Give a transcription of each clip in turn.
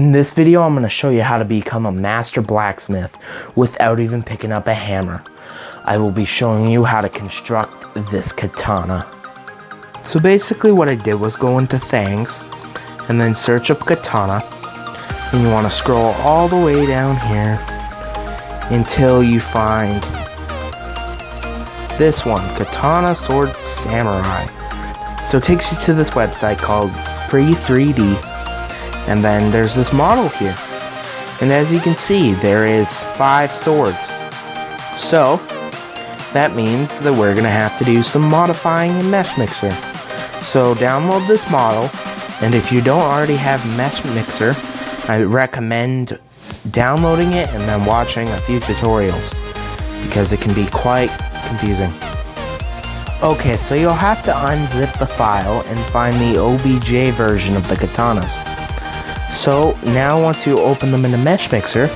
In this video, I'm going to show you how to become a master blacksmith without even picking up a hammer. I will be showing you how to construct this katana. So basically what I did was go into Thangs and then search up katana. And you want to scroll all the way down here until you find this one, Katana Sword Samurai. So it takes you to this website called Free 3D. And then there's this model here. And as you can see, there is 5 swords. So, that means that we're going to have to do some modifying in Mesh Mixer. So download this model, and if you don't already have Mesh Mixer, I recommend downloading it and then watching a few tutorials, because it can be quite confusing. Okay, so you'll have to unzip the file and find the OBJ version of the katanas. So now once you open them in the Mesh Mixer,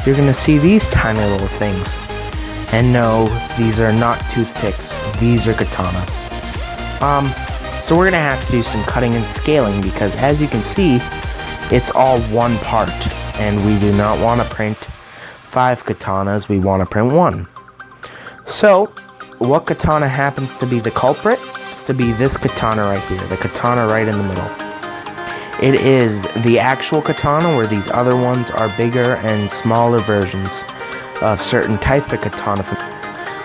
you're going to see these tiny little things. And no, these are not toothpicks, these are katanas. So we're going to have to do some cutting and scaling because as you can see, it's all one part. And we do not want to print 5 katanas, we want to print 1. So, what katana happens to be the culprit? It's to be this katana right here, the katana right in the middle. It is the actual katana where these other ones are bigger and smaller versions of certain types of katana.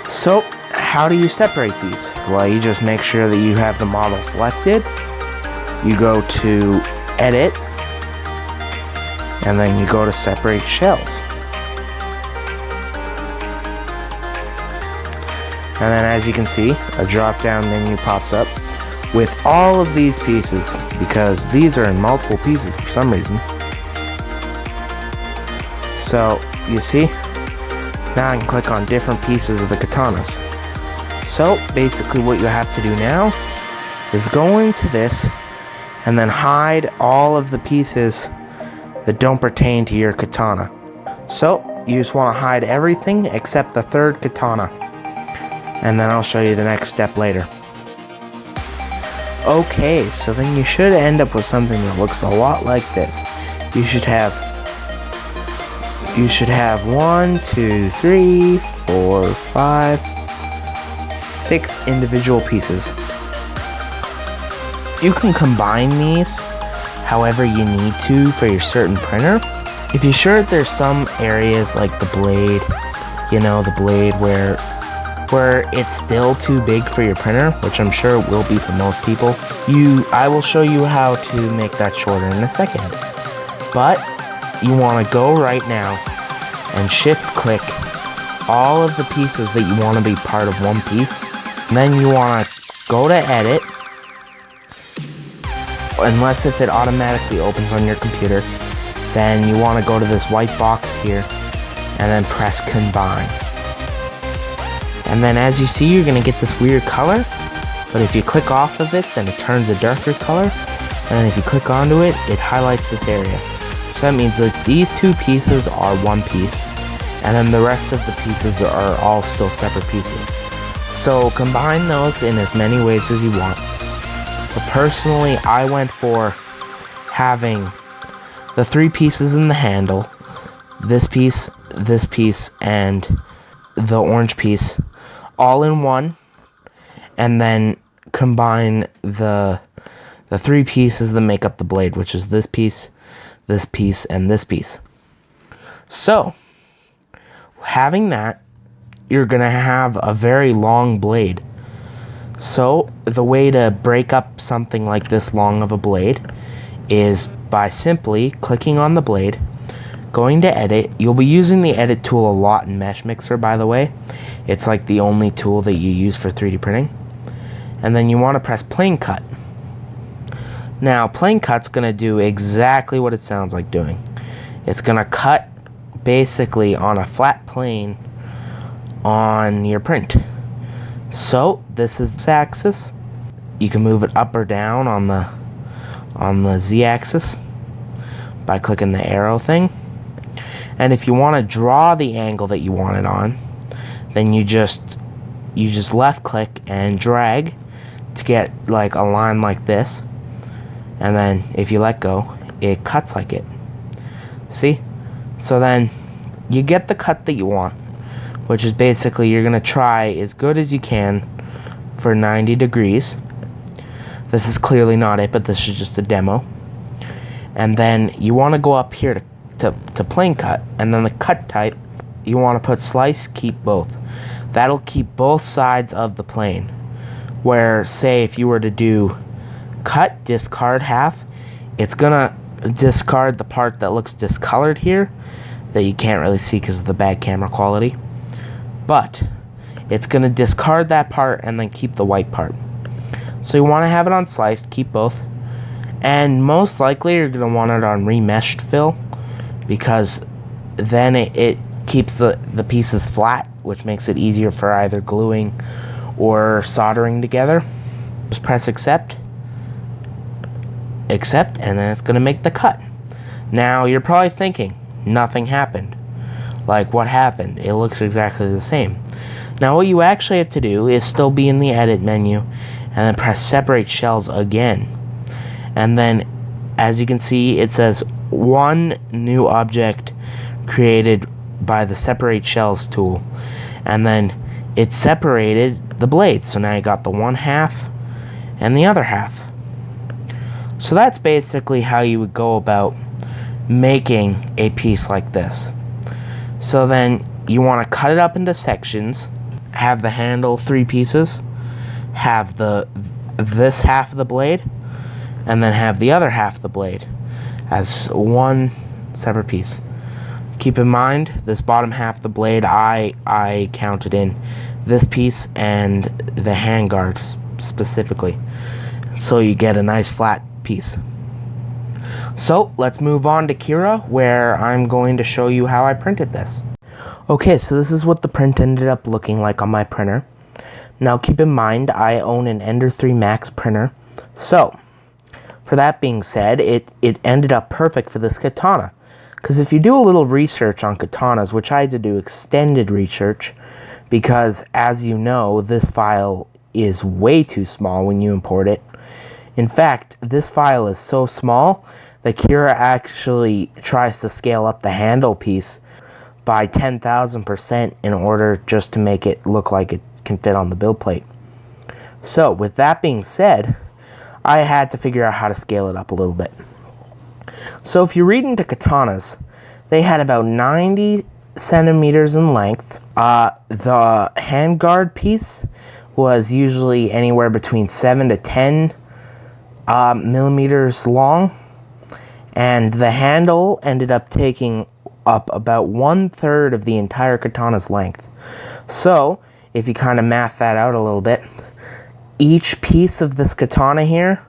So, how do you separate these? Well, you just make sure that you have the model selected. You go to Edit, and then you go to Separate Shells. And then as you can see, a drop-down menu pops up with all of these pieces, because these are in multiple pieces for some reason. So, you see, now I can click on different pieces of the katanas. So, basically what you have to do now is go into this and then hide all of the pieces that don't pertain to your katana. So, you just want to hide everything except the 3rd katana. And then I'll show you the next step later. Okay, so then you should end up with something that looks a lot like this. You should have 1, 2, 3, 4, 5, 6 individual pieces. You can combine these however you need to for your certain printer. If you're sure there's some areas like the blade, you know, the blade where it's still too big for your printer, which I'm sure it will be for most people, I will show you how to make that shorter in a second. But you want to go right now and shift click all of the pieces that you want to be part of one piece. And then you want to go to Edit, unless if it automatically opens on your computer, then you want to go to this white box here and then press Combine. And then as you see, you're going to get this weird color, but if you click off of it, then it turns a darker color, and then if you click onto it, it highlights this area. So that means that these 2 pieces are one piece, and then the rest of the pieces are all still separate pieces. So combine those in as many ways as you want. But personally, I went for having the 3 pieces in the handle, this piece, and the orange piece, all in one, and then combine the 3 pieces that make up the blade, which is this piece, and this piece. So, having that, you're going to have a very long blade. So, the way to break up something like this long of a blade is by simply clicking on the blade, going to Edit. You'll be using the Edit tool a lot in Mesh Mixer, by the way. It's like the only tool that you use for 3D printing. And then you want to press Plane Cut. Now, Plane Cut's going to do exactly what it sounds like doing. It's going to cut basically on a flat plane on your print. So, this is the axis. You can move it up or down on the Z-axis by clicking the arrow thing. And if you want to draw the angle that you want it on, then you just left click and drag to get like a line like this. And then if you let go, it cuts like it. See? So then you get the cut that you want, which is basically you're going to try as good as you can for 90 degrees. This is clearly not it, but this is just a demo. And then you want to go up here to plane cut, and then the cut type, you want to put slice, keep both. That'll keep both sides of the plane. Where, say, if you were to do cut, discard half, it's gonna discard the part that looks discolored here, that you can't really see because of the bad camera quality. But it's gonna discard that part and then keep the white part. So you want to have it on sliced, keep both. And most likely you're going to want it on remeshed fill, because then it keeps the pieces flat, which makes it easier for either gluing or soldering together. Just press accept, and then it's going to make the cut. Now you're probably thinking, nothing happened. Like, what happened? It looks exactly the same. Now what you actually have to do is still be in the edit menu, and then press separate shells again. And then, as you can see, it says one new object created by the separate shells tool. And then it separated the blades. So now you got the one half and the other half. So that's basically how you would go about making a piece like this. So then you want to cut it up into sections, have the handle 3 pieces, have this half of the blade, and then have the other half of the blade as one separate piece. Keep in mind, this bottom half of the blade, I counted in this piece and the handguard specifically, so you get a nice flat piece. So let's move on to Kira, where I'm going to show you how I printed this. Okay, so this is what the print ended up looking like on my printer. Now keep in mind, I own an Ender 3 Max printer, so for that being said, it ended up perfect for this katana. Because if you do a little research on katanas, which I had to do extended research, because as you know, this file is way too small when you import it. In fact, this file is so small that Kira actually tries to scale up the handle piece by 10,000% in order just to make it look like it can fit on the build plate. So with that being said, I had to figure out how to scale it up a little bit. So if you read into katanas, they had about 90 centimeters in length. The handguard piece was usually anywhere between 7 to 10 millimeters long. And the handle ended up taking up about 1/3 of the entire katana's length. So if you kind of math that out a little bit, each piece of this katana here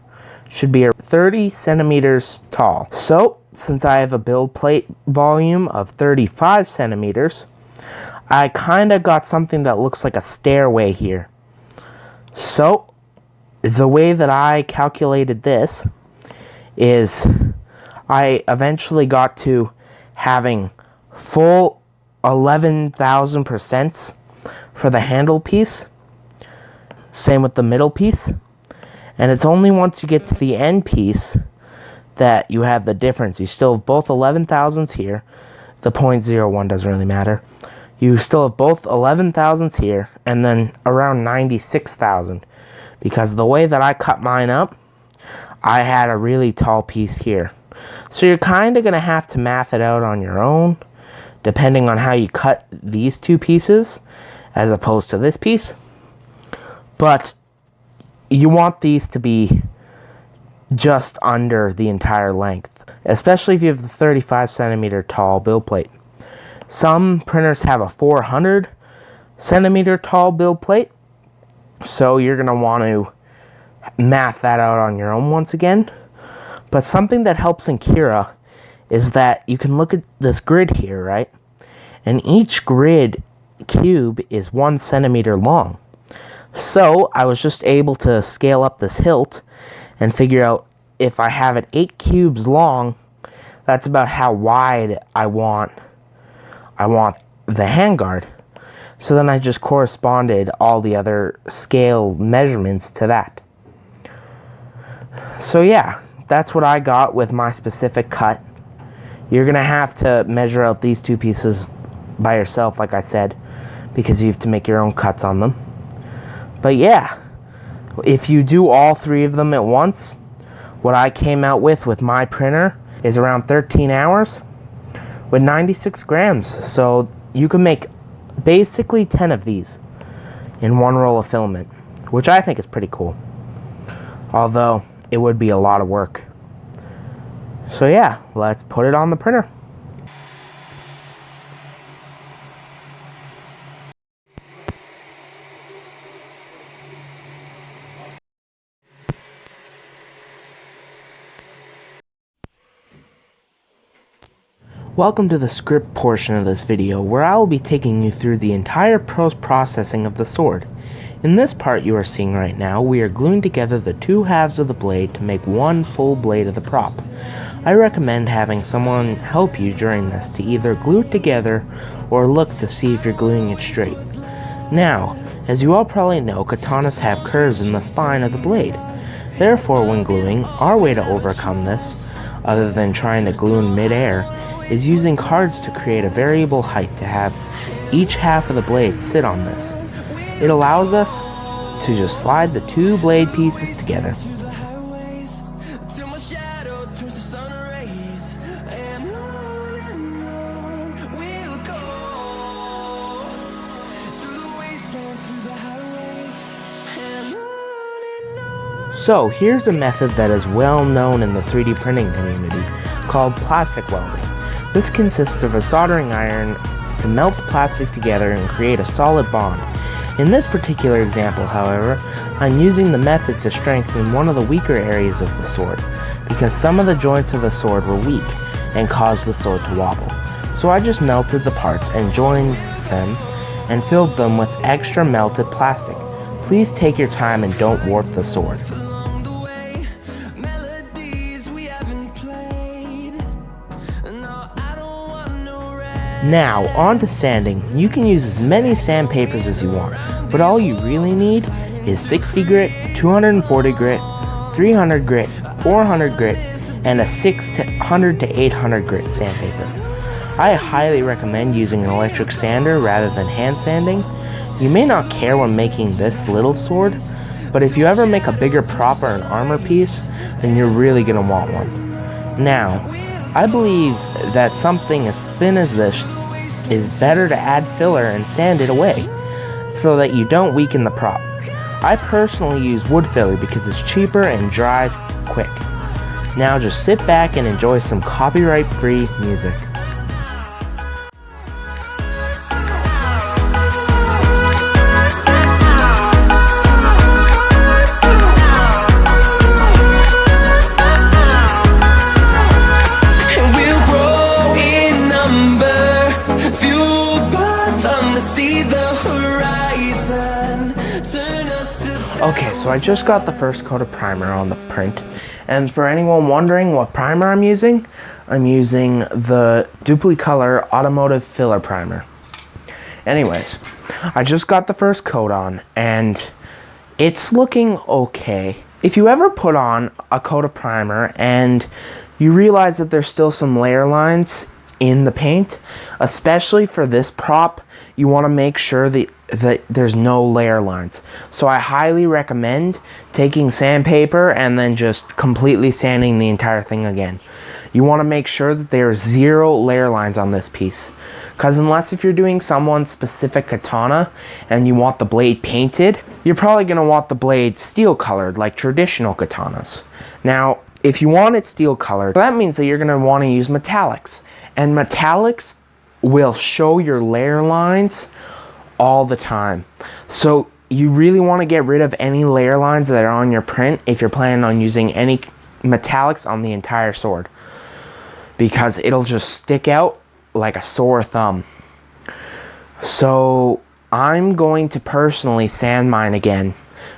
should be 30 centimeters tall. So, since I have a build plate volume of 35 centimeters, I kind of got something that looks like a stairway here. So, the way that I calculated this is I eventually got to having full 11,000% for the handle piece. Same with the middle piece. And it's only once you get to the end piece that you have the difference. You still have both 11,000s here. The 0.01 doesn't really matter. You still have both 11,000s here, and then around 96,000. Because the way that I cut mine up, I had a really tall piece here. So you're kind of going to have to math it out on your own, depending on how you cut these two pieces, as opposed to this piece. But you want these to be just under the entire length, especially if you have the 35 centimeter tall build plate. Some printers have a 400 centimeter tall build plate, so you're going to want to math that out on your own once again. But something that helps in Kira is that you can look at this grid here, right? And each grid cube is 1 centimeter long. So I was just able to scale up this hilt and figure out if I have it 8 cubes long, that's about how wide I want the handguard. So then I just corresponded all the other scale measurements to that. So yeah, that's what I got with my specific cut. You're gonna have to measure out these two pieces by yourself, like I said, because you have to make your own cuts on them. But yeah, if you do all three of them at once, what I came out with my printer is around 13 hours with 96 grams. So you can make basically 10 of these in one roll of filament, which I think is pretty cool. Although it would be a lot of work. So yeah, let's put it on the printer. Welcome to the script portion of this video, where I will be taking you through the entire post-processing of the sword. In this part you are seeing right now, we are gluing together the two halves of the blade to make one full blade of the prop. I recommend having someone help you during this to either glue it together or look to see if you're gluing it straight. Now, as you all probably know, katanas have curves in the spine of the blade. Therefore, when gluing, our way to overcome this, other than trying to glue in mid-air, is using cards to create a variable height to have each half of the blade sit on this. It allows us to just slide the two blade pieces together. So here's a method that is well known in the 3D printing community called plastic welding. This consists of a soldering iron to melt the plastic together and create a solid bond. In this particular example, however, I'm using the method to strengthen one of the weaker areas of the sword, because some of the joints of the sword were weak and caused the sword to wobble. So I just melted the parts and joined them and filled them with extra melted plastic. Please take your time and don't warp the sword. Now, on to sanding. You can use as many sandpapers as you want, but all you really need is 60 grit, 240 grit, 300 grit, 400 grit, and a 600 to 800 grit sandpaper. I highly recommend using an electric sander rather than hand sanding. You may not care when making this little sword, but if you ever make a bigger prop or an armor piece, then you're really going to want one. Now, I believe that something as thin as this is better to add filler and sand it away, so that you don't weaken the prop. I personally use wood filler because it's cheaper and dries quick. Now just sit back and enjoy some copyright-free music. Okay, so I just got the first coat of primer on the print, and for anyone wondering what primer I'm using the Duplicolor Automotive Filler Primer. Anyways, I just got the first coat on, and it's looking okay. If you ever put on a coat of primer and you realize that there's still some layer lines in the paint, especially for this prop, you want to make sure that there's no layer lines. So I highly recommend taking sandpaper and then just completely sanding the entire thing again. You want to make sure that there's 0 layer lines on this piece, because unless if you're doing someone's specific katana and you want the blade painted, you're probably going to want the blade steel colored like traditional katanas. Now, if you want it steel colored, that means that you're going to want to use metallics, and metallics will show your layer lines all the time. So you really want to get rid of any layer lines that are on your print if you're planning on using any metallics on the entire sword, because it'll just stick out like a sore thumb. So I'm going to personally sand mine again,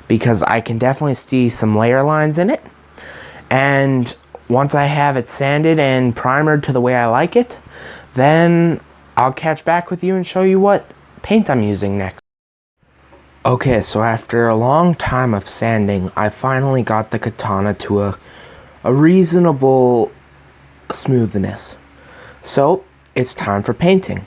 because I can definitely see some layer lines in it, and once I have it sanded and primered to the way I like it, then I'll catch back with you and show you what paint I'm using next. Okay, so after a long time of sanding, I finally got the katana to a reasonable smoothness. So, it's time for painting.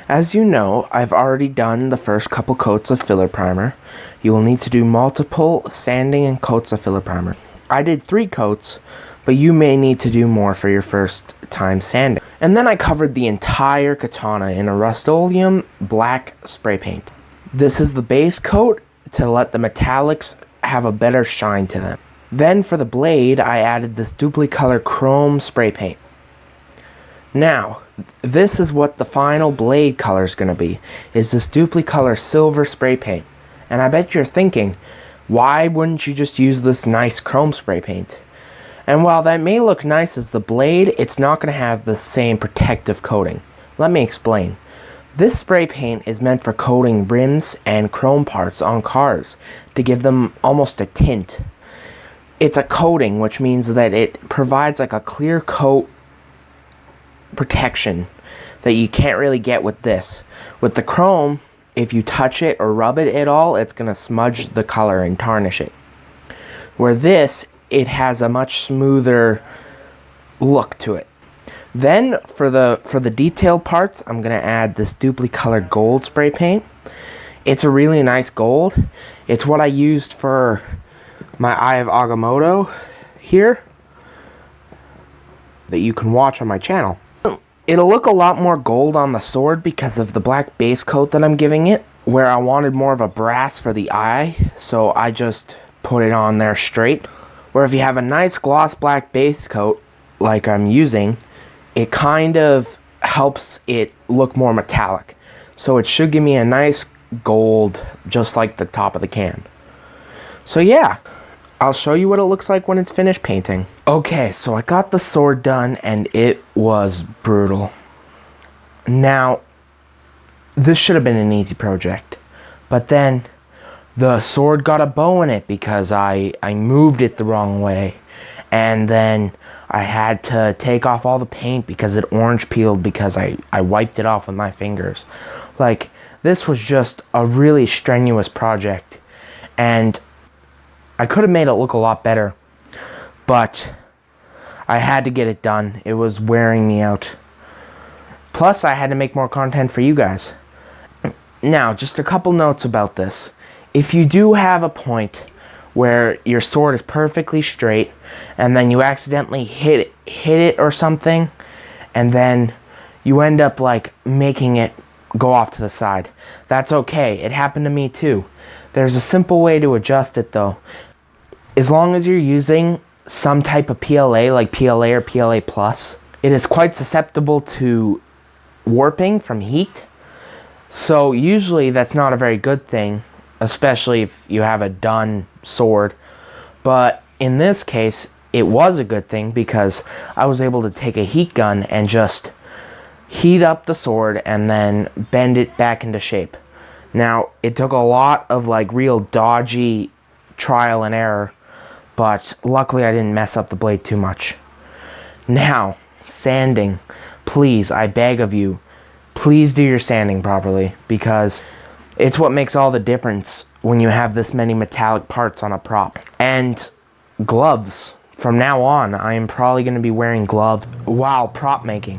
As you know, I've already done the first couple coats of filler primer. You will need to do multiple sanding and coats of filler primer. I did 3 coats, but you may need to do more for your first time sanding. And then I covered the entire katana in a Rust-Oleum black spray paint. This is the base coat to let the metallics have a better shine to them. Then for the blade, I added this Duplicolor chrome spray paint. Now, this is what the final blade color is going to be, is this Duplicolor silver spray paint. And I bet you're thinking, why wouldn't you just use this nice chrome spray paint? And while that may look nice as the blade, it's not going to have the same protective coating. Let me explain. This spray paint is meant for coating rims and chrome parts on cars to give them almost a tint. It's a coating, which means that it provides like a clear coat protection that you can't really get with this. With the chrome, if you touch it or rub it at all, it's going to smudge the color and tarnish it. Where this, it has a much smoother look to it. Then for the detailed parts, I'm going to add this Duplicolor gold spray paint. It's a really nice gold. It's what I used for my Eye of Agamotto here that you can watch on my channel. It'll look a lot more gold on the sword because of the black base coat that I'm giving it, where I wanted more of a brass for the eye, so I just put it on there straight. Where if you have a nice gloss black base coat, like I'm using, it kind of helps it look more metallic. So it should give me a nice gold, just like the top of the can. So yeah, I'll show you what it looks like when it's finished painting. Okay, so I got the sword done and it was brutal. Now, this should have been an easy project, but then the sword got a bow in it because I moved it the wrong way. And then I had to take off all the paint because it orange peeled because I wiped it off with my fingers. Like, this was just a really strenuous project. And I could have made it look a lot better, but I had to get it done. It was wearing me out. Plus, I had to make more content for you guys. Now, just a couple notes about this. If you do have a point where your sword is perfectly straight, and then you accidentally hit it or something, and then you end up like making it go off to the side, that's okay. It happened to me too. There's a simple way to adjust it though. As long as you're using some type of PLA, like PLA or PLA+, it is quite susceptible to warping from heat. So usually that's not a very good thing, especially if you have a done sword. But in this case, it was a good thing because I was able to take a heat gun and just heat up the sword and then bend it back into shape. Now, it took a lot of like real dodgy trial and error, but luckily I didn't mess up the blade too much. Now, sanding. Please, I beg of you, please do your sanding properly because it's what makes all the difference when you have this many metallic parts on a prop. And gloves. From now on, I am probably going to be wearing gloves while prop making.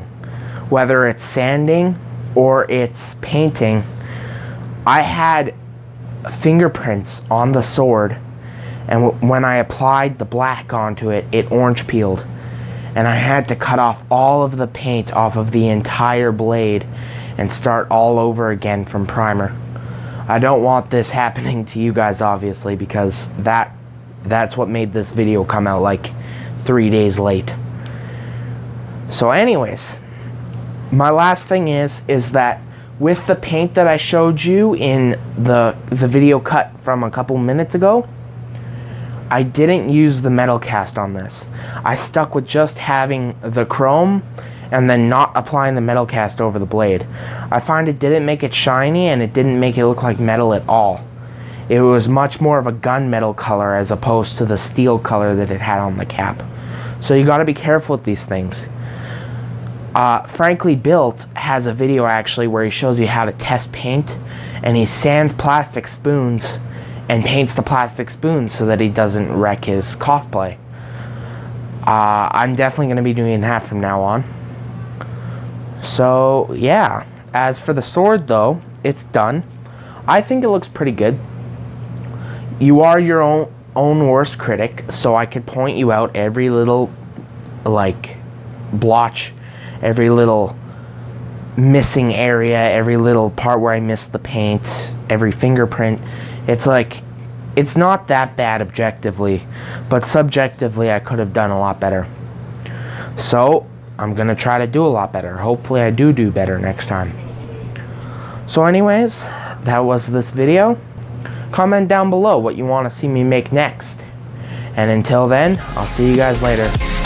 Whether it's sanding or it's painting, I had fingerprints on the sword, and when I applied the black onto it, it orange peeled. And I had to cut off all of the paint off of the entire blade and start all over again from primer. I don't want this happening to you guys, obviously, because that's what made this video come out like 3 days late. So anyways, my last thing is that with the paint that I showed you in the video cut from a couple minutes ago, I didn't use the metal cast on this. I stuck with just having the chrome and then not applying the metal cast over the blade. I find it didn't make it shiny and it didn't make it look like metal at all. It was much more of a gunmetal color as opposed to the steel color that it had on the cap. So you gotta be careful with these things. Frankly Built has a video actually where he shows you how to test paint, and he sands plastic spoons and paints the plastic spoons so that he doesn't wreck his cosplay. I'm definitely going to be doing that from now on. So yeah, as for the sword though, it's done. I think it looks pretty good. You are your own worst critic, so I could point you out every little like blotch, every little missing area, every little part where I missed the paint, every fingerprint. It's like, it's not that bad objectively, but subjectively I could have done a lot better. So I'm gonna try to do a lot better. Hopefully I do better next time. So anyways, that was this video. Comment down below what you want to see me make next. And until then, I'll see you guys later.